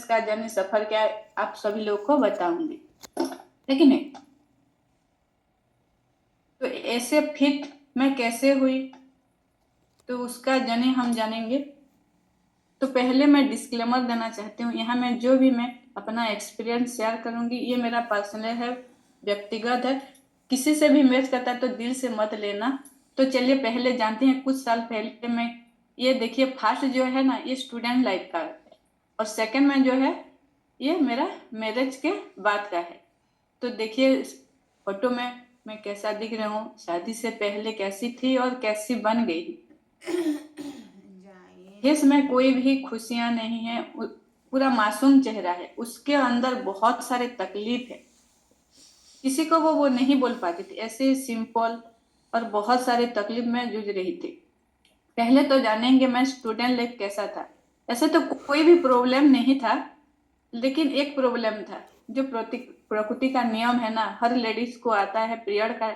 का जर्नी सफर क्या है आप सभी लोग को बताऊंगी, है कि नहीं। तो ऐसे फिट मैं कैसे हुई, तो उसका जर्नी हम जानेंगे। तो पहले मैं डिस्क्लेमर देना चाहती हूँ, यहाँ मैं जो भी मैं अपना एक्सपीरियंस शेयर करूंगी ये मेरा पर्सनल है, व्यक्तिगत है। किसी से भी मैच करता है तो दिल से मत लेना। तो चलिए पहले जानते हैं, कुछ साल पहले मैं, ये देखिए फर्स्ट जो है ना ये स्टूडेंट लाइफ का है, और सेकंड में जो है ये मेरा मैरिज के बाद का है। तो देखिए इस फोटो में मैं कैसा दिख रहा हूँ, शादी से पहले कैसी थी और कैसी बन गई। फेस में कोई भी खुशियां नहीं है, पूरा मासूम चेहरा है, उसके अंदर बहुत सारे तकलीफ है। किसी को वो नहीं बोल पाती थी, ऐसे सिंपल और बहुत सारे तकलीफ में जूझ रही थी। पहले तो जानेंगे मैं स्टूडेंट लाइफ कैसा था। ऐसे तो कोई भी प्रॉब्लम नहीं था, लेकिन एक प्रॉब्लम था, जो प्रकृति का नियम है ना, हर लेडीज को आता है, पीरियड का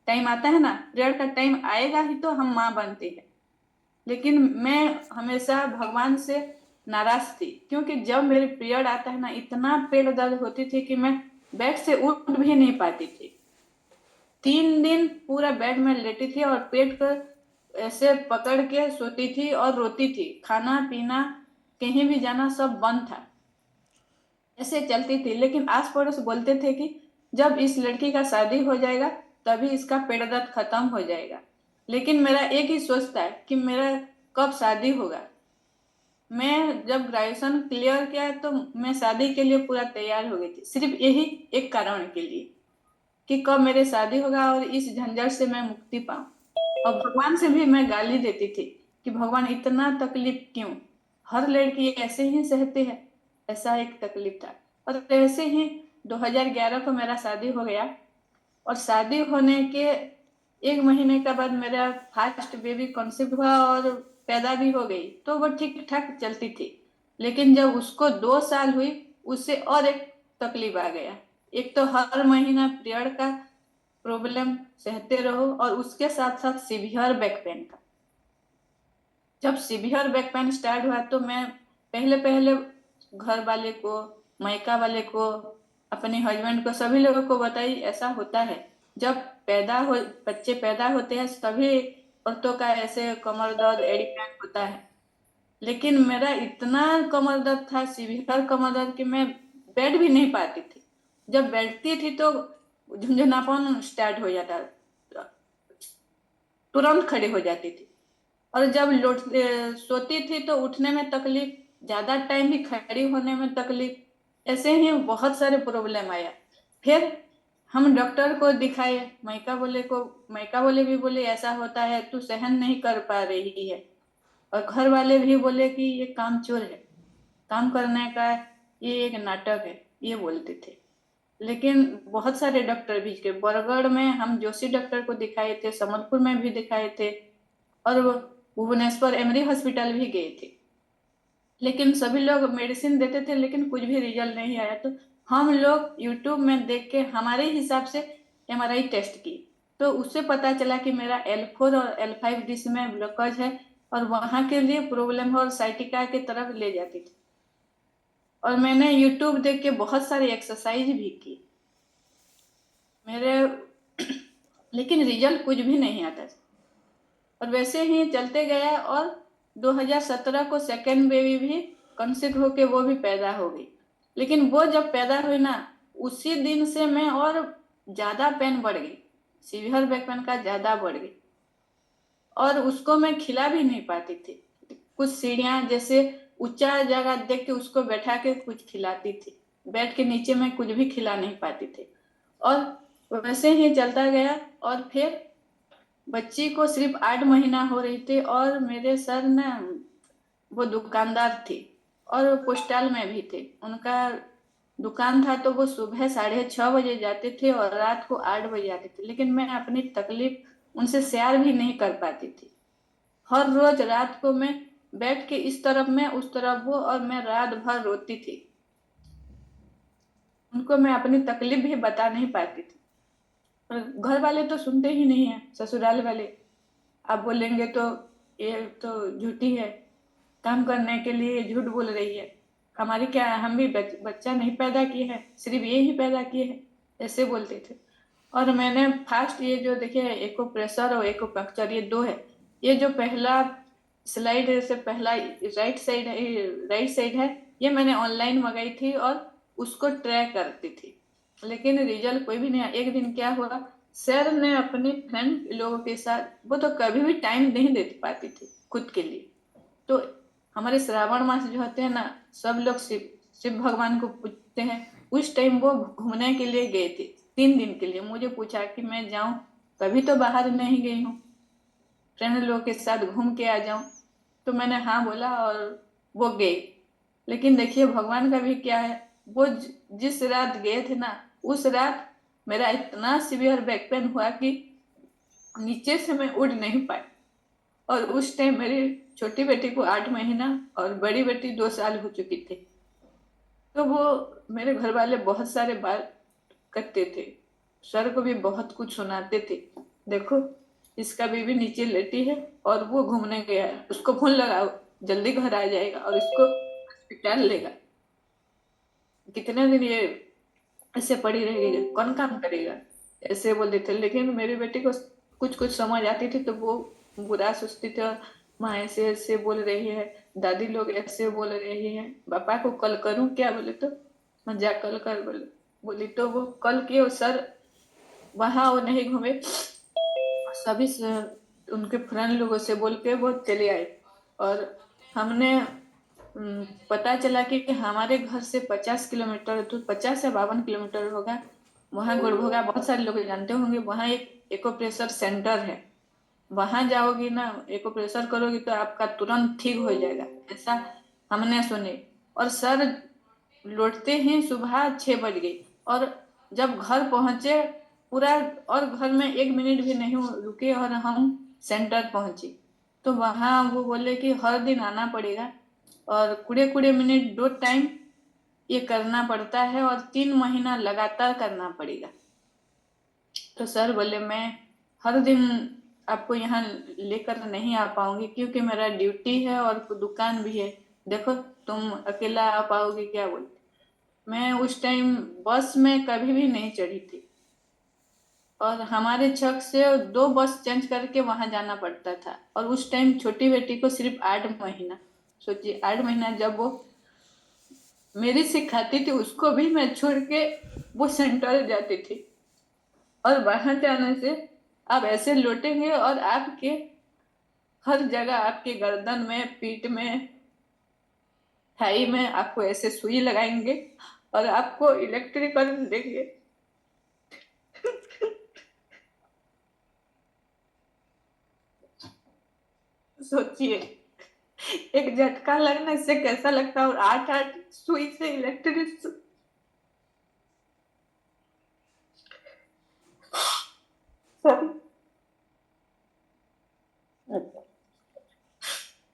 टाइम आता है ना, पीरियड का टाइम आएगा ही तो हम माँ बनते हैं। लेकिन मैं हमेशा भगवान से नाराज थी, क्योंकि जब मेरे पीरियड आता है ना इतना पेट दर्द होती थी कि मैं बेड से उठ भी नहीं पाती थी। 3 दिन पूरा बेड में लेटी थी और पेट को ऐसे पकड़ के सोती थी और रोती थी। खाना पीना कहीं भी जाना सब बंद था, ऐसे चलती थी। लेकिन आस पड़ोस बोलते थे कि जब इस लड़की का शादी हो जाएगा तभी इसका पेट दर्द खत्म हो जाएगा। लेकिन मेरा एक ही सोच था कि मेरा कब शादी होगा। मैं जब ग्रेजुएशन क्लियर किया तो मैं शादी के लिए पूरा तैयार हो गई थी, सिर्फ यही एक कारण के लिए कि कब मेरे शादी होगा और इस झंझट से मैं मुक्ति पाऊं। और भगवान से भी मैं गाली देती थी कि भगवान इतना तकलीफ क्यों, हर लड़की ऐसे ही सहती है। ऐसा एक तकलीफ था। और ऐसे ही 2011 को मेरा शादी हो गया, और शादी होने के 1 महीने के बाद मेरा फर्स्ट बेबी कंसीव हुआ और पैदा भी हो गई, तो वो ठीक ठाक चलती थी। लेकिन जब उसको 2 साल हुई, उससे और एक तकलीफ आ गया। एक तो हर महीना पीरियड का प्रॉब्लम सहते रहो, और उसके साथ साथ सीवियर बैक पेन का। जब सीवियर बैक पेन स्टार्ट हुआ तो मैं पहले पहले घर वाले को, मायका वाले को, अपने हस्बैंड को, सभी लोगों को बताई ऐसा होता है। जब पैदा हो बच्चे पैदा होते हैं तभी औरतों का ऐसे कमर दर्द, एड़ी पेन होता है। लेकिन मेरा इतना कमर दर्द था, सीवियर कमर दर्द, कि मैं बैठ भी नहीं पाती थी। जब बैठती थी तो झुंझुनापन स्टार्ट हो जाता, तुरंत खड़ी हो जाती थी। और जब सोती थी तो उठने में तकलीफ, ज्यादा टाइम भी खड़ी होने में तकलीफ, ऐसे ही बहुत सारे प्रॉब्लम आया। फिर हम डॉक्टर को दिखाए, मायका बोले भी बोले ऐसा होता है, तू सहन नहीं कर पा रही है। और घर वाले भी बोले कि ये काम चोर है, काम करने का ये एक नाटक है, ये बोलते थे। लेकिन बहुत सारे डॉक्टर भी थे, बरगढ़ में हम जोशी डॉक्टर को दिखाए थे, संबलपुर में भी दिखाए थे, और वो भुवनेश्वर एमरी हॉस्पिटल भी गए थे। लेकिन सभी लोग मेडिसिन देते थे, लेकिन कुछ भी रिजल्ट नहीं आया। तो हम लोग यूट्यूब में देख के हमारे हिसाब से एमआरआई टेस्ट की, तो उससे पता चला कि मेरा L4 और L5 डिस्क में ब्लॉकेज है, और वहां के लिए प्रॉब्लम है और साइटिका की तरफ ले जाती थी। और मैंने यूट्यूब देख के बहुत सारी एक्सरसाइज भी की मेरे लेकिन रिजल्ट कुछ भी नहीं आता था। और वैसे ही चलते गया, और 2017 को सेकेंड बेबी भी कंसीव होके वो भी पैदा हो गई। लेकिन वो जब पैदा हुई ना, उसी दिन से मैं और ज्यादा पेन बढ़ गई, सीवियर बैक पेन का ज्यादा बढ़ गई। और उसको मैं खिला भी नहीं पाती थी। कुछ सीढ़ियां जैसे ऊंचा जगह देख के उसको बैठा के कुछ खिलाती थी, बेड के नीचे में कुछ भी खिला नहीं पाती थी। और वैसे ही चलता गया। और फिर बच्ची को सिर्फ 8 महीना हो रही थी, और मेरे सर ना, वो दुकानदार थी और पोस्टल में भी थे, उनका दुकान था। तो वो सुबह 6:30 बजे जाते थे और रात को 8 बजे आते थे। लेकिन मैं अपनी तकलीफ उनसे शेयर भी नहीं कर पाती थी। हर रोज रात को मैं बैठ के इस तरफ में उस तरफ वो, और मैं रात भर रोती थी। उनको मैं अपनी तकलीफ भी बता नहीं पाती थी। और घर वाले तो सुनते ही नहीं है, ससुराल वाले। आप बोलेंगे तो ये तो झूठी है, काम करने के लिए झूठ बोल रही है। हमारी क्या है, हम भी बच्चा नहीं पैदा किए हैं, सिर्फ ये ही पैदा किए हैं, ऐसे बोलते थे। और मैंने फास्ट ये जो देखिए एको प्रेशर और एको पंक्चर ये दो है। ये जो पहला स्लाइड से पहला राइट साइड है, ये मैंने ऑनलाइन मंगाई थी और उसको ट्रैक करती थी, लेकिन रिजल्ट कोई भी नहीं आया। एक दिन क्या हुआ, सर ने अपने फ्रेंड लोगों के साथ, वो तो कभी भी टाइम नहीं दे पाती थी खुद के लिए, तो हमारे श्रावण मास जो होते हैं ना, सब लोग शिव शिव भगवान को पूजते हैं। उस टाइम वो घूमने के लिए गए थे 3 दिन के लिए। मुझे पूछा कि मैं जाऊं, कभी तो बाहर नहीं गई हूँ, फ्रेंड लोग के साथ घूम के आ जाऊं। तो मैंने हाँ बोला और वो गए। लेकिन देखिए भगवान का भी क्या है, वो जिस रात गए थे ना, उस रात मेरा इतना सीवियर बैक पेन हुआ कि नीचे से मैं उठ नहीं पाई। और उस टाइम मेरी छोटी बेटी को 8 महीना और बड़ी बेटी 2 साल हो चुकी थी। तो वो मेरे घर वाले बहुत सारे बात करते थे, सर को भी बहुत कुछ सुनाते थे। देखो, इसका बेबी नीचे लेटी है और वो घूमने गया है, उसको फोन लगाओ, जल्दी घर आ जाएगा और इसको हॉस्पिटल लेगा। कितने दिन ये ऐसे पड़ी रहेगी, कौन काम करेगा, ऐसे बोलते थे। लेकिन मेरी बेटी को कुछ कुछ समझ आती थी तो वो बुरा सोचती थी, और माँ ऐसे ऐसे बोल रही है, दादी लोग ऐसे बोल रही है, पापा को कल करूं क्या, बोले तो मजाक कल कर बोले। बोली तो वो कल किए, सर वहां वो नहीं घूमे, सभी से उनके फ्रेंड लोगों से बोल के वो चले आए। और हमने पता चला कि हमारे घर से 50 किलोमीटर, तो 50 या 52 किलोमीटर होगा, वहाँ गुड़भोगा, बहुत सारे लोग जानते होंगे, वहाँ एक एक्यूप्रेशर सेंटर है। वहां जाओगी ना, एक्यूप्रेशर करोगी तो आपका तुरंत ठीक हो जाएगा, ऐसा हमने सुने। और सर लौटते ही सुबह 6 बज गई, और जब घर पहुंचे पूरा, और घर में 1 मिनट भी नहीं रुके और हम सेंटर पहुंचे। तो वहां वो बोले कि हर दिन आना पड़ेगा और कुड़े कुड़े मिनट 2 टाइम ये करना पड़ता है और 3 महीना लगातार करना पड़ेगा। तो सर बोले मैं हर दिन आपको यहाँ लेकर नहीं आ पाऊंगी, क्योंकि मेरा ड्यूटी है और दुकान भी है, देखो तुम अकेला आ पाओगे क्या, बोले। मैं उस टाइम बस में कभी भी नहीं चढ़ी थी, और हमारे छक से 2 बस चेंज करके वहां जाना पड़ता था। और उस टाइम छोटी बेटी को सिर्फ 8 महीना, सोचिए 8 महीना, जब वो मेरी सिखाती थी उसको भी मैं छोड़ के वो सेंटर जाती थी। और वहां जाने से आप ऐसे लौटेंगे और आपके हर जगह, आपके गर्दन में, पीठ में, थाई में आपको ऐसे सुई लगाएंगे और आपको इलेक्ट्रिक करंट देंगे। सोचिए एक झटका लगने से कैसा लगता है, और 8 8 सुई से इलेक्ट्रिक। सॉरी,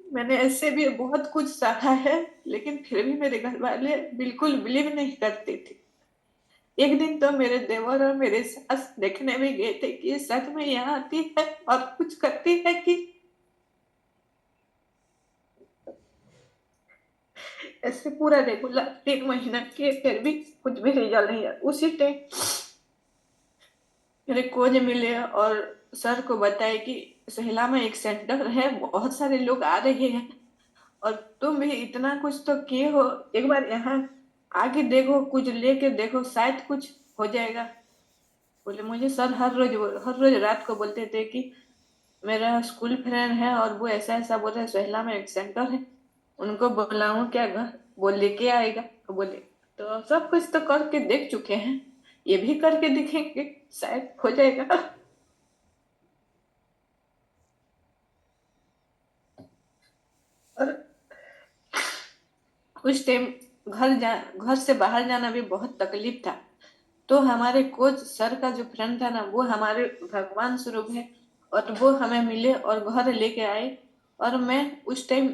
मैंने ऐसे भी बहुत कुछ सहा है, लेकिन फिर भी मेरे घर वाले बिल्कुल बिलीव नहीं करते थे। एक दिन तो मेरे देवर और मेरे सास देखने में गए थे कि ये सच में यहाँ आती है और कुछ करती है कि, ऐसे पूरा रेगुलर 3 महीना किए फिर भी कुछ भी रिजल्ट नहीं आया। उसी टाइम मेरे खोज मिले और सर को बताए कि सहिला में एक सेंटर है, बहुत सारे लोग आ रहे हैं, और तुम भी इतना कुछ तो किए हो, एक बार यहाँ आके देखो, कुछ लेके देखो, शायद कुछ हो जाएगा। बोले मुझे सर हर रोज रात को बोलते थे कि मेरा स्कूल फ्रेंड है और वो ऐसा ऐसा बोल रहे हैं, सोहला में एक सेंटर है, उनको बुलाऊं क्या घर, वो लेके आएगा। तो बोले तो सब कुछ तो करके देख चुके हैं, ये भी करके दिखेंगे, शायद हो जाएगा। और उस टाइम घर से बाहर जाना भी बहुत तकलीफ था। तो हमारे कोच सर का जो फ्रेंड था ना, वो हमारे भगवान स्वरूप है, और वो हमें मिले और घर लेके आए। और मैं उस टाइम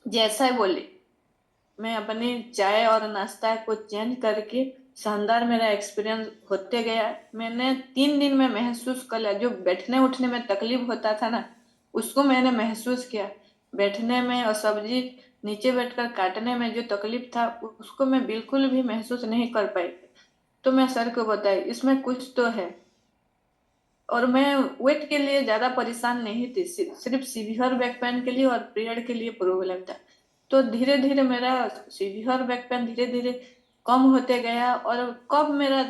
जैसा ही बोले, मैं अपने चाय और नाश्ता को चेंज करके, शानदार मेरा एक्सपीरियंस होते गया। मैंने 3 दिन में महसूस कर लिया, जो बैठने उठने में तकलीफ होता था ना, उसको मैंने महसूस किया, बैठने में और सब्जी नीचे बैठकर काटने में जो तकलीफ था उसको मैं बिल्कुल भी महसूस नहीं कर पाई। तो मैं सर को बताई इसमें कुछ तो है। और मैं वेट के लिए ज्यादा परेशान नहीं थी, सिर्फ सीवियर बैक पेन के लिए और पीरियड के लिए प्रॉब्लम था। तो धीरे धीरे मेरा सीवियर बैक पेन धीरे धीरे कम होते गया, और कब मेरा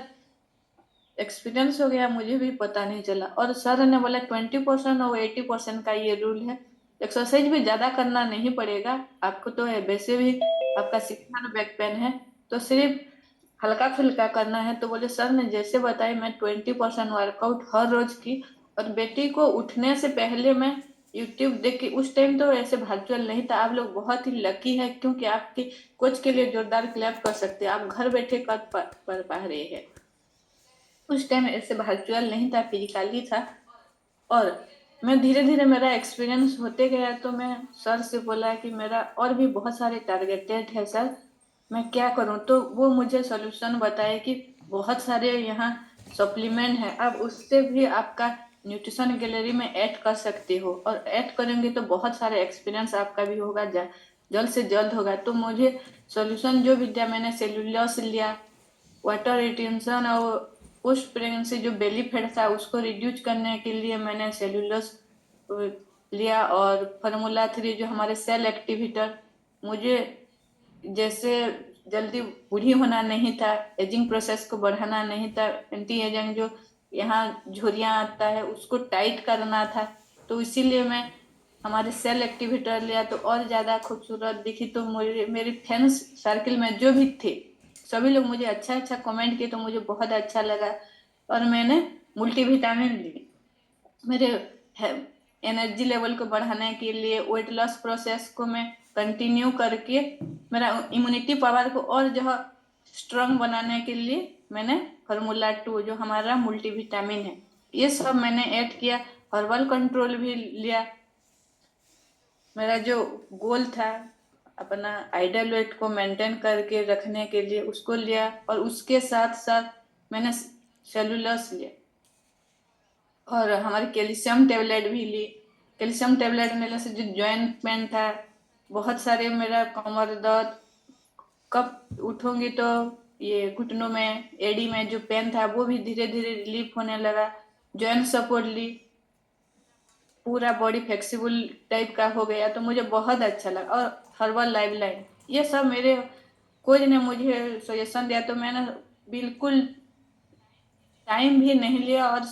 एक्सपीरियंस हो गया मुझे भी पता नहीं चला। और सर ने बोला 20% और 80% का ये रूल है, एक्सरसाइज भी ज्यादा करना नहीं पड़ेगा आपको, तो है वैसे भी आपका सीवियर बैक पेन है, तो सिर्फ हल्का फुल्का करना है। तो बोले सर ने जैसे बताया, मैं 20% वर्कआउट हर रोज की। और बेटी को उठने से पहले मैं यूट्यूब देख के, उस टाइम तो ऐसे वर्चुअल नहीं था, आप लोग बहुत ही लकी है क्योंकि आपके कोच के लिए जोरदार क्लैप कर सकते हैं, आप घर बैठे कर पा रहे हैं। उस टाइम ऐसे वर्चुअल नहीं था, फिजिकली था। और मैं धीरे धीरे मेरा एक्सपीरियंस होते गया, तो मैं सर से बोला कि मेरा और भी बहुत सारे टारगेटेड है सर, मैं क्या करूं। तो वो मुझे सोल्यूशन बताए कि बहुत सारे यहाँ सप्लीमेंट है, आप उससे भी आपका न्यूट्रिशन गैलरी में ऐड कर सकते हो, और ऐड करेंगे तो बहुत सारे एक्सपीरियंस आपका भी होगा, जल्द से जल्द होगा। तो मुझे सोल्यूशन जो भी दिया, मैंने सेलुलोस लिया, वाटर रिटेंशन, और पोस्ट प्रेगनेंसी जो बेली फैट था उसको रिड्यूस करने के लिए मैंने सेलुलोस लिया, और फार्मूला 3 जो हमारे सेल एक्टिवेटर, मुझे जैसे जल्दी बूढ़ी होना नहीं था, एजिंग प्रोसेस को बढ़ाना नहीं था, एंटी एजिंग जो यहाँ झुर्रियाँ आता है उसको टाइट करना था। तो इसीलिए मैं हमारे सेल एक्टिवेटर लिया, तो और ज्यादा खूबसूरत दिखी। तो मुझे मेरी फ्रेंड्स सर्किल में जो भी थे सभी लोग मुझे अच्छा अच्छा कमेंट किए, तो मुझे बहुत अच्छा लगा। और मैंने मुल्टीविटामिन ली मेरे एनर्जी लेवल को बढ़ाने के लिए, वेट लॉस प्रोसेस को मैं कंटिन्यू करके मेरा इम्यूनिटी पावर को और जो स्ट्रांग बनाने के लिए मैंने फार्मूला 2 जो हमारा मल्टीविटामिन है ये सब मैंने ऐड किया। हर्बल कंट्रोल भी लिया, मेरा जो गोल था अपना आइडल वेट को मेंटेन करके रखने के लिए उसको लिया, और उसके साथ साथ मैंने सेलुलोस लिया, और हमारी कैल्शियम टेबलेट भी ली। कैल्शियम टेबलेट मिलने से जो जॉइंट पेन था, बहुत सारे मेरा कमर दर्द, कब उठूंगी तो ये घुटनों में एड़ी में जो पेन था वो भी धीरे धीरे रिलीफ होने लगा। जॉइंट सपोर्ट ली, पूरा बॉडी फ्लेक्सिबल टाइप का हो गया, तो मुझे बहुत अच्छा लगा। और हर्बल लाइफ लाइन, ये सब मेरे कोच ने मुझे सजेशन दिया, तो मैंने बिल्कुल टाइम भी नहीं लिया, और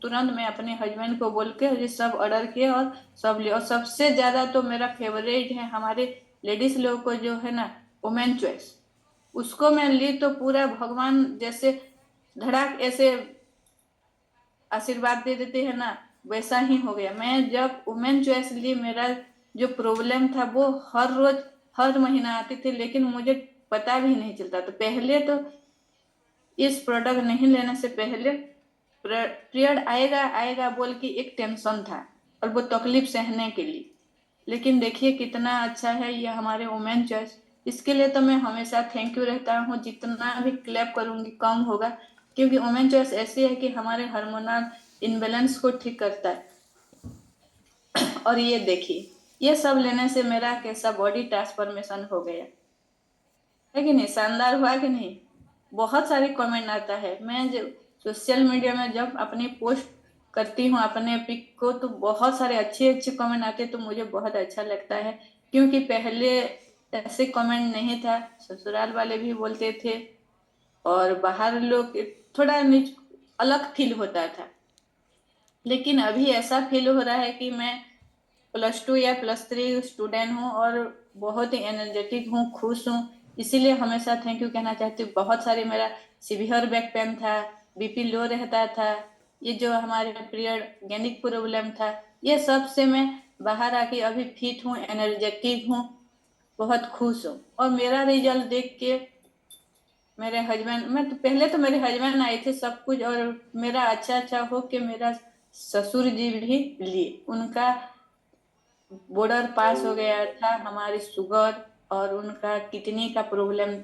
तुरंत मैं अपने हस्बैंड को बोल के ये सब ऑर्डर किया और सब लिया। और सबसे ज्यादा तो मेरा फेवरेट है हमारे लेडीज लोग को जो है ना, वुमेन चॉइस, उसको मैं ली तो पूरा भगवान जैसे धड़ाक ऐसे आशीर्वाद दे देते हैं ना, वैसा ही हो गया। मैं जब वुमेन चॉइस ली, मेरा जो प्रॉब्लम था वो हर रोज हर महीना आती थी, लेकिन मुझे पता भी नहीं चलता। तो पहले तो इस प्रोडक्ट नहीं लेने से पहले पीरियड आएगा आएगा बोल के एक टेंशन था, और वो तकलीफ सहने के लिए। लेकिन देखिए कितना अच्छा है ये हमारे वुमेन चॉइस, इसके लिए तो मैं हमेशा थैंक यू रहता हूँ, जितना भी क्लैप करूंगी कम होगा। क्योंकि वुमेन चॉइस ऐसी है कि हमारे हार्मोनल इनबैलेंस को ठीक करता है। और ये देखिए, ये सब लेने से मेरा कैसा बॉडी ट्रांसफॉर्मेशन हो गया है कि नहीं, शानदार हुआ कि नहीं। बहुत सारे कमेंट आता है, मैं जब सोशल मीडिया में जब अपनी पोस्ट करती हूँ अपने पिक को, तो बहुत सारे अच्छे अच्छे कमेंट आते हैं, तो मुझे बहुत अच्छा लगता है। क्योंकि पहले ऐसे कमेंट नहीं था, ससुराल वाले भी बोलते थे, और बाहर लोग थोड़ा नीच अलग फील होता था। लेकिन अभी ऐसा फील हो रहा है कि मैं +2 या +3 स्टूडेंट हूँ, और बहुत ही एनर्जेटिक हूँ, खुश हूँ। इसीलिए हमेशा थैंक यू कहना चाहती हूँ। बहुत सारे मेरा सीवियर बैक पेन था, बीपी लो रहता था, ये जो हमारे पीरियड गैनिक प्रॉब्लम था, ये सब से मैं बाहर आके अभी फिट हूँ, एनर्जेटिक हूँ, बहुत खुश हूँ। और मेरा रिजल्ट देख के मेरे हस्बैंड, मैं तो पहले तो मेरे हस्बैंड आए थे सब कुछ, और मेरा अच्छा अच्छा हो के मेरा ससुर जी भी लिए, उनका बॉर्डर पास हो गया था, हमारी शुगर और उनका किडनी का प्रॉब्लम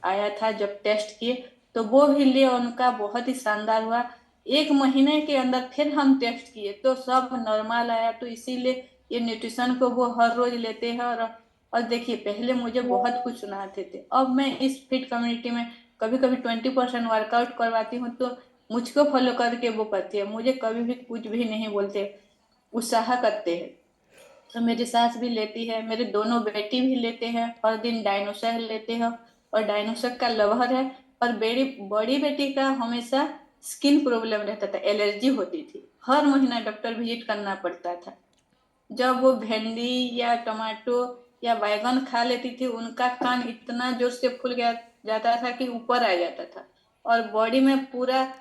आया था, जब टेस्ट किए तो वो भी लिए, उनका बहुत ही शानदार हुआ। 1 महीने के अंदर फिर हम टेस्ट किए तो सब नॉर्मल आया। तो इसीलिए ये न्यूट्रिशन को वो हर रोज लेते हैं, और देखिए पहले मुझे बहुत कुछ सुनाते थे, अब मैं इस फिट कम्युनिटी में कभी कभी 20% वर्कआउट करवाती हूँ तो मुझको फॉलो करके वो करती है, मुझे कभी भी कुछ भी नहीं बोलते, उत्साह करते हैं। तो मेरी सास भी लेती है, मेरे दोनों बेटी भी लेते हैं, हर दिन डायनोसर लेते हैं और डायनोसर का लवर है। और बड़ी बड़ी बेटी का हमेशा स्किन प्रॉब्लम रहता था, एलर्जी होती थी, हर महीना डॉक्टर विजिट करना पड़ता था। जब वो भिंडी या टमाटो या बैगन खा लेती थी उनका कान इतना जोर से फूल गया जाता था कि ऊपर आ जाता था, और बॉडी में पूरा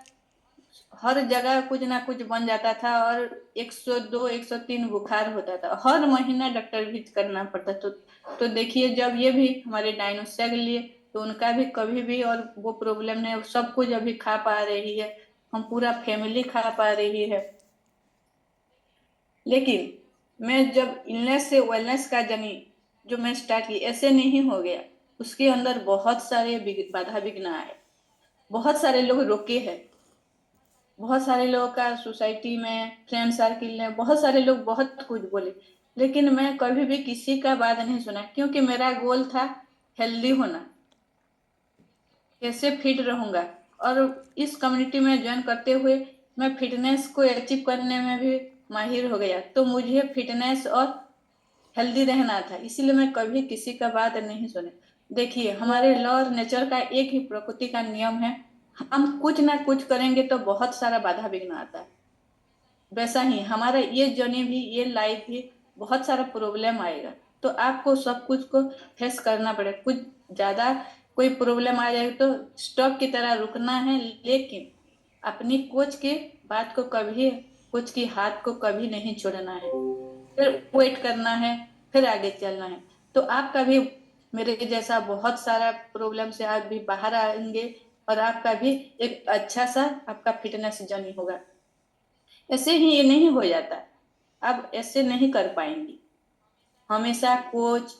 हर जगह कुछ ना कुछ बन जाता था, और 102 103 बुखार होता था, हर महीना डॉक्टर विजिट करना पड़ता। तो देखिए जब ये भी हमारे डायनोसर के लिए, तो उनका भी कभी भी और वो प्रॉब्लम नहीं, सब कुछ अभी खा पा रही है, हम पूरा फैमिली खा पा रही है। लेकिन मैं जब इलनेस से वेलनेस का जर्नी जो मैं स्टार्ट की, ऐसे नहीं हो गया। उसके अंदर बहुत सारे बाधा विघ्न आए, बहुत सारे लोग रोके हैं, बहुत सारे लोगों का सोसाइटी में, फ्रेंड सर्किल में बहुत सारे लोग बहुत कुछ बोले, लेकिन मैं कभी भी किसी का बात नहीं सुना, क्योंकि मेरा गोल था हेल्दी होना, कैसे फिट रहूंगा। और इस कम्युनिटी में ज्वाइन करते हुए मैं फिटनेस को अचीव करने में भी माहिर हो गया, तो मुझे फिटनेस और हेल्दी रहना था, इसीलिए मैं कभी किसी का बात नहीं सुने। देखिए हमारे लॉ और नेचर का एक ही प्रकृति का नियम है, हम कुछ ना कुछ करेंगे तो बहुत सारा बाधा विघ्न आता है। वैसा ही हमारा ये जर्नी भी, ये लाइफ भी बहुत सारा प्रॉब्लम आएगा, तो आपको सब कुछ को फेस करना पड़ेगा। कुछ ज्यादा कोई प्रॉब्लम आ जाए तो स्टॉप की तरह रुकना है, लेकिन अपनी कोच की बात को कभी, कोच की हाथ को कभी नहीं छोड़ना है, फिर वेट करना है, फिर आगे चलना है। तो आपका भी मेरे जैसा बहुत सारा प्रॉब्लम से आप भी बाहर आएंगे, और आपका भी एक अच्छा सा आपका फिटनेस जर्नी होगा। ऐसे ही ये नहीं हो जाता, आप ऐसे नहीं कर पाएंगी। हमेशा कोच,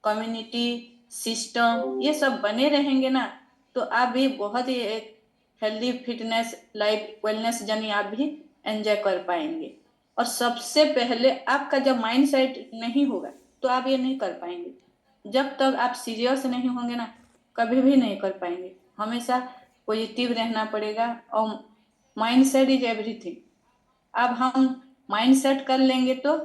कम्युनिटी, सिस्टम ये सब बने रहेंगे ना, तो आप भी बहुत ही एक healthy fitness life wellness journey आप भी एंजॉय कर पाएंगे। और सबसे पहले आपका जब माइंड सेट नहीं होगा तो आप ये नहीं कर पाएंगे। जब तक आप सीरियस नहीं होंगे ना, कभी भी नहीं कर पाएंगे। हमेशा पॉजिटिव रहना पड़ेगा, और माइंड सेट इज एवरीथिंग। अब हम माइंड सेट कर लेंगे तो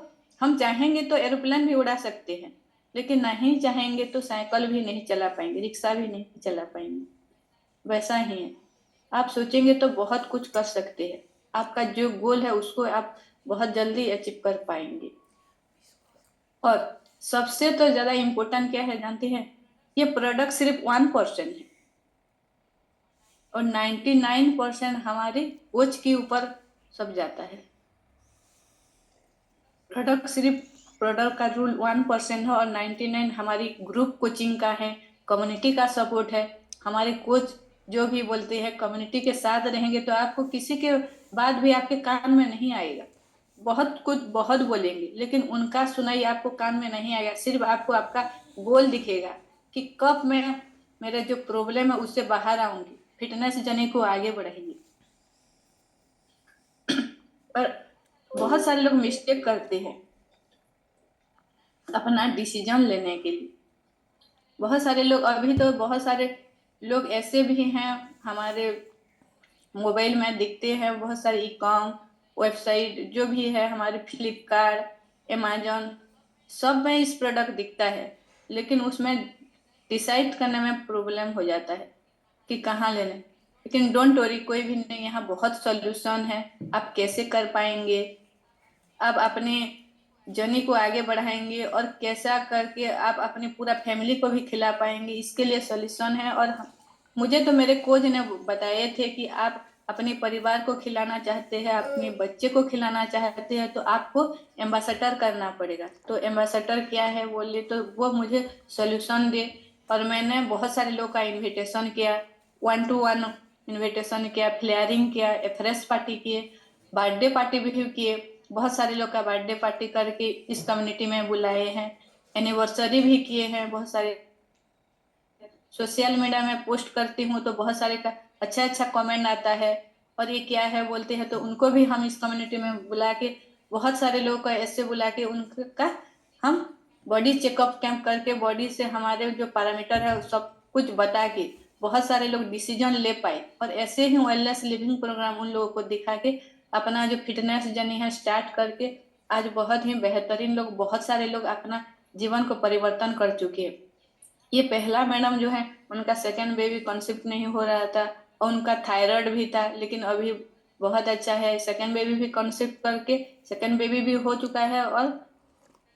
हम चाहेंगे तो एरोप्लेन भी उड़ा सकते हैं, लेकिन नहीं चाहेंगे तो साइकिल भी नहीं चला पाएंगे, रिक्शा भी नहीं चला पाएंगे। वैसा ही है, आप सोचेंगे तो बहुत कुछ कर सकते हैं, आपका जो गोल है उसको आप बहुत जल्दी अचीव कर पाएंगे। और सबसे तो ज्यादा इम्पोर्टेंट क्या है जानते हैं, ये प्रोडक्ट सिर्फ 1% है, और 99% हमारे कोच के ऊपर सब जाता है। प्रोडक्ट सिर्फ, प्रोडक्ट का रूल 1% है, और 99 हमारी ग्रुप कोचिंग का है, कम्युनिटी का सपोर्ट है। हमारे कोच जो भी बोलते हैं, कम्युनिटी के साथ रहेंगे तो आपको किसी के बात भी आपके कान में नहीं आएगा। बहुत कुछ बहुत बोलेंगे, लेकिन उनका सुनाई आपको कान में नहीं आएगा, सिर्फ आपको आपका गोल दिखेगा कि कब मैं मेरे जो प्रॉब्लम है उससे बाहर आऊंगी, फिटनेस जर्नी को आगे बढ़ेंगी। पर बहुत सारे लोग मिस्टेक करते हैं अपना डिसीजन लेने के लिए। बहुत सारे लोग, अभी तो बहुत सारे लोग ऐसे भी हैं हमारे मोबाइल में दिखते हैं, बहुत सारे ई कॉम वेबसाइट जो भी है, हमारे फ्लिपकार्ट, अमेजोन, सब में इस प्रोडक्ट दिखता है, लेकिन उसमें डिसाइड करने में प्रॉब्लम हो जाता है कि कहाँ लेना है। लेकिन डोंट वरी, कोई भी नहीं, यहाँ बहुत सॉल्यूशन है, आप कैसे कर पाएंगे, आप अपने जर्नी को आगे बढ़ाएंगे, और कैसा करके आप अपने पूरा फैमिली को भी खिला पाएंगे, इसके लिए सॉल्यूशन है। और मुझे तो मेरे कोच ने बताए थे कि आप अपने परिवार को खिलाना चाहते हैं, अपने बच्चे को खिलाना चाहते हैं, तो आपको एम्बेसडर करना पड़ेगा। तो एम्बेसडर क्या है बोले, तो वो मुझे सॉल्यूशन दे। और मैंने बहुत सारे लोग का इनविटेशन किया, 1 to 1 इनविटेशन किया, फ्लेयरिंग किया, एथरेस पार्टी किए, बर्थडे पार्टी भी किए, बहुत सारे लोग का बर्थडे पार्टी करके इस कम्युनिटी में बुलाए हैं, एनिवर्सरी भी किए हैं बहुत सारे। सोशल मीडिया में पोस्ट करती हूँ तो बहुत सारे का अच्छा अच्छा कमेंट आता है, और ये क्या है बोलते हैं, तो उनको भी हम इस कम्युनिटी में बुला के, बहुत सारे लोग को ऐसे बुला के उनका हम बॉडी चेकअप कैंप करके बॉडी से हमारे जो पैरामीटर है सब कुछ बता के बहुत सारे लोग डिसीजन ले पाए। और ऐसे ही वेलनेस लिविंग प्रोग्राम उन लोगों को दिखा के अपना जो फिटनेस जर्नी है स्टार्ट करके आज बहुत ही बेहतरीन लोग, बहुत सारे लोग अपना जीवन को परिवर्तन कर चुके हैं। ये पहला मैडम जो है उनका सेकेंड बेबी कॉन्सेप्ट नहीं हो रहा था और उनका थायराइड भी था, लेकिन अभी बहुत अच्छा है, सेकेंड बेबी भी कॉन्सेप्ट करके सेकेंड बेबी भी हो चुका है और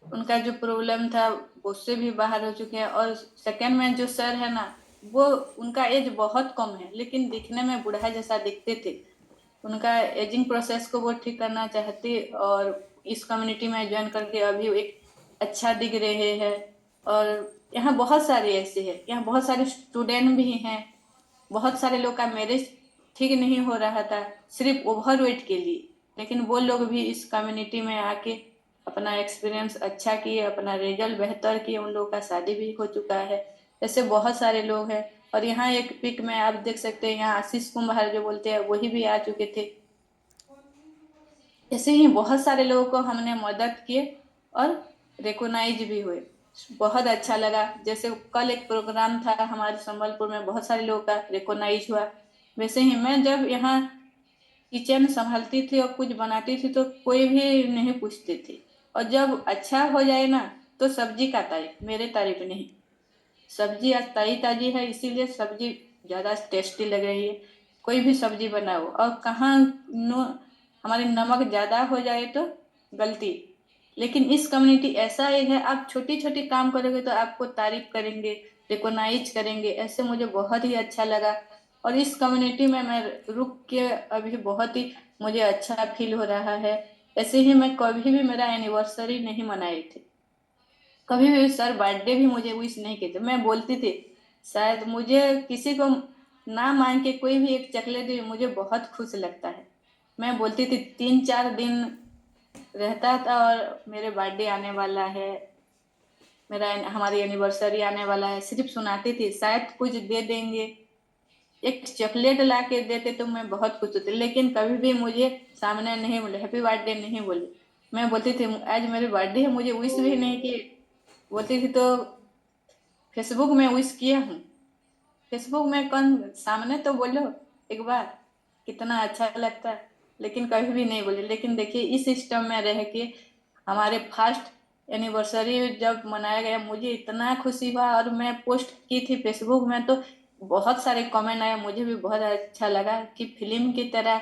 उनका जो प्रॉब्लम था उससे भी बाहर हो चुके हैं। और सेकेंड में जो सर है ना, वो उनका एज बहुत कम है लेकिन दिखने में बूढ़ा जैसा दिखते थे। उनका एजिंग प्रोसेस को वो ठीक करना चाहते और इस कम्युनिटी में ज्वाइन करके अभी एक अच्छा दिख रहे हैं। और यहाँ बहुत सारे ऐसे हैं, यहाँ बहुत सारे स्टूडेंट भी हैं, बहुत सारे लोग का मैरिज ठीक नहीं हो रहा था सिर्फ ओवरवेट के लिए, लेकिन वो लोग भी इस कम्युनिटी में आके अपना एक्सपीरियंस अच्छा किए, अपना रिजल्ट बेहतर किए, उन लोगों का शादी भी हो चुका है। ऐसे बहुत सारे लोग हैं। और यहाँ एक पिक में आप देख सकते हैं, यहाँ आशीष कुमार जो बोलते हैं वही भी आ चुके थे। ऐसे ही बहुत सारे लोगों को हमने मदद किए और रिकॉग्नाइज भी हुए। बहुत अच्छा लगा। जैसे कल एक प्रोग्राम था हमारे संबलपुर में, बहुत सारे लोगों का रिकॉग्नाइज हुआ। वैसे ही मैं जब यहाँ किचन संभालती थी और कुछ बनाती थी तो कोई भी नहीं पूछती थी, और जब अच्छा हो जाए ना तो सब्जी का तारीफ, मेरे तारीफ नहीं। सब्जी आज ताजी ताजी है इसीलिए सब्जी ज्यादा टेस्टी लग रही है। कोई भी सब्जी बनाओ और कहाँ हमारे नमक ज्यादा हो जाए तो गलती। लेकिन इस कम्युनिटी ऐसा एक है, आप छोटी छोटी काम करोगे तो आपको तारीफ करेंगे, रिकॉग्नाइज करेंगे। ऐसे मुझे बहुत ही अच्छा लगा। और इस कम्युनिटी में मैं रुक के अभी बहुत ही मुझे अच्छा फील हो रहा है। ऐसे ही मैं कभी भी मेरा एनिवर्सरी नहीं मनाई थी, कभी भी सर बर्थडे भी मुझे विश नहीं किए थे। मैं बोलती थी शायद मुझे किसी को ना मांग के कोई भी एक चॉकलेट दे मुझे बहुत खुश लगता है। मैं बोलती थी 3-4 दिन रहता था और मेरे बर्थडे आने वाला है, मेरा हमारी एनिवर्सरी आने वाला है, सिर्फ सुनाती थी शायद कुछ दे देंगे, एक चॉकलेट ला के देते तो मैं बहुत खुश होती। लेकिन कभी भी मुझे सामने नहीं बोले, हैप्पी बर्थडे नहीं बोले। मैं बोलती थी आज मेरे बर्थडे है, मुझे विश भी नहीं किए। बोलती थी तो फेसबुक में विश किया हूँ, फेसबुक में कौन, सामने तो बोलो एक बार, कितना अच्छा लगता है। लेकिन कभी भी नहीं बोले। लेकिन देखिए इस सिस्टम में रह के हमारे फर्स्ट एनिवर्सरी जब मनाया गया मुझे इतना खुशी हुआ, और मैं पोस्ट की थी फेसबुक में तो बहुत सारे कमेंट आया, मुझे भी बहुत अच्छा लगा कि फिल्म की तरह,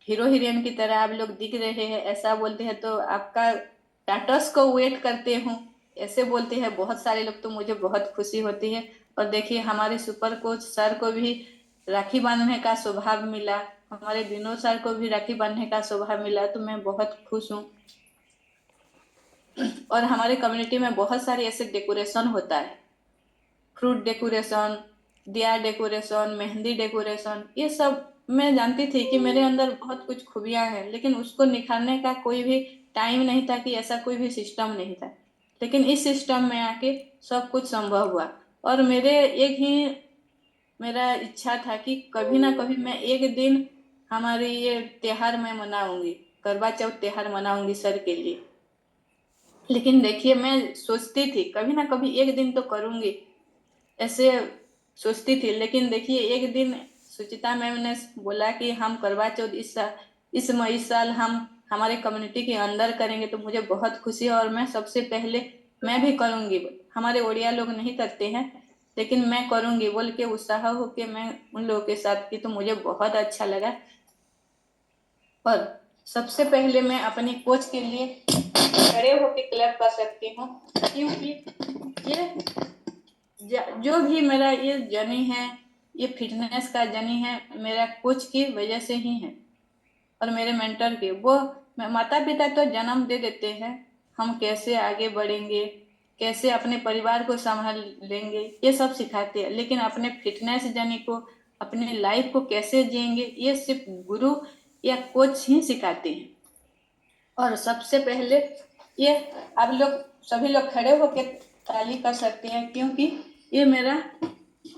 हीरो हीरोइन की तरह आप लोग दिख रहे हैं, ऐसा बोलते हैं तो आपका स्टेटस को वेट करते हूँ, ऐसे बोलते हैं बहुत सारे लोग, तो मुझे बहुत खुशी होती है। और देखिए हमारे सुपर कोच सर को भी राखी बांधने का सौभाग्य मिला, हमारे विनोद सर को भी राखी बांधने का सौभाग्य मिला, तो मैं बहुत खुश हूँ। और हमारे कम्युनिटी में बहुत सारे ऐसे डेकोरेशन होता है, फ्रूट डेकोरेशन, दिया डेकोरेशन, मेहंदी डेकोरेशन, ये सब मैं जानती थी कि मेरे अंदर बहुत कुछ खूबियां हैं, लेकिन उसको निखारने का कोई भी टाइम नहीं था, कि ऐसा कोई भी सिस्टम नहीं था। लेकिन इस सिस्टम में आके सब कुछ संभव हुआ। और मेरे एक ही मेरा इच्छा था कि कभी ना कभी मैं एक दिन हमारी ये त्योहार मैं मनाऊंगी, करवा चौथ त्योहार मनाऊंगी सर के लिए। लेकिन देखिए मैं सोचती थी कभी ना कभी एक दिन तो करूंगी, ऐसे सोचती थी। लेकिन देखिए एक दिन सुचिता मैम ने बोला कि हम करवा चौथ इस साल हम हमारे कम्युनिटी के अंदर करेंगे, तो मुझे बहुत खुशी है और मैं सबसे पहले मैं भी करूंगी। हमारे ओडिया लोग नहीं करते हैं लेकिन मैं करूंगी बोल के उत्साह होके मैं उन लोगों के साथ की, तो मुझे बहुत अच्छा लगा। और सबसे पहले मैं अपनी कोच के लिए खड़े होके क्लैप कर सकती हूँ, क्योंकि ये जो भी मेरा ये जर्नी है, ये फिटनेस का जर्नी है, मेरा कोच की वजह से ही है और मेरे मेंटर के। वो माता पिता तो जन्म दे देते हैं, हम कैसे आगे बढ़ेंगे, कैसे अपने परिवार को संभाल लेंगे, ये सब सिखाते हैं, लेकिन अपने फिटनेस जर्नी को, अपने लाइफ को कैसे जिएंगे, ये सिर्फ गुरु या कोच ही सिखाते हैं। और सबसे पहले ये आप लोग सभी लोग खड़े होकर ताली कर सकते हैं, क्योंकि ये मेरा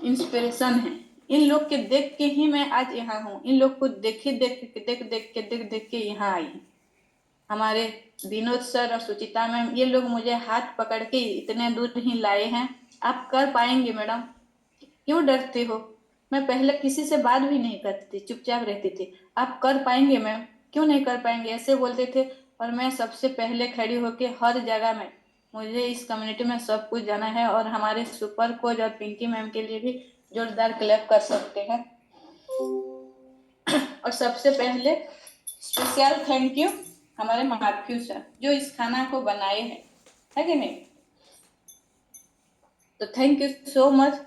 इंस्पिरेशन है। इन लोग के देख के ही मैं आज यहाँ हूँ, इन लोग को देख देख के यहाँ आई हूँ। हमारे विनोद सर और सुचिता मैम, ये लोग मुझे हाथ पकड़ के इतने दूर ही लाए हैं। आप कर पाएंगे मैडम, क्यों डरते हो? मैं पहले किसी से बात भी नहीं करती थी, चुपचाप रहती थी। आप कर पाएंगे मैम, क्यों नहीं कर पाएंगे, ऐसे बोलते थे। और मैं सबसे पहले खड़ी होके हर जगह में, मुझे इस कम्युनिटी में सब कुछ जाना है। और हमारे सुपर कोच और पिंकी मैम के लिए भी जोरदार क्लैप कर सकते हैं। और सबसे पहले स्पेशल थैंक यू हमारे माथ्यू सर, जो इस खाना को बनाए हैं, है कि नहीं? तो थैंक यू सो मच।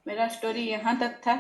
मेरा स्टोरी यहाँ तक था।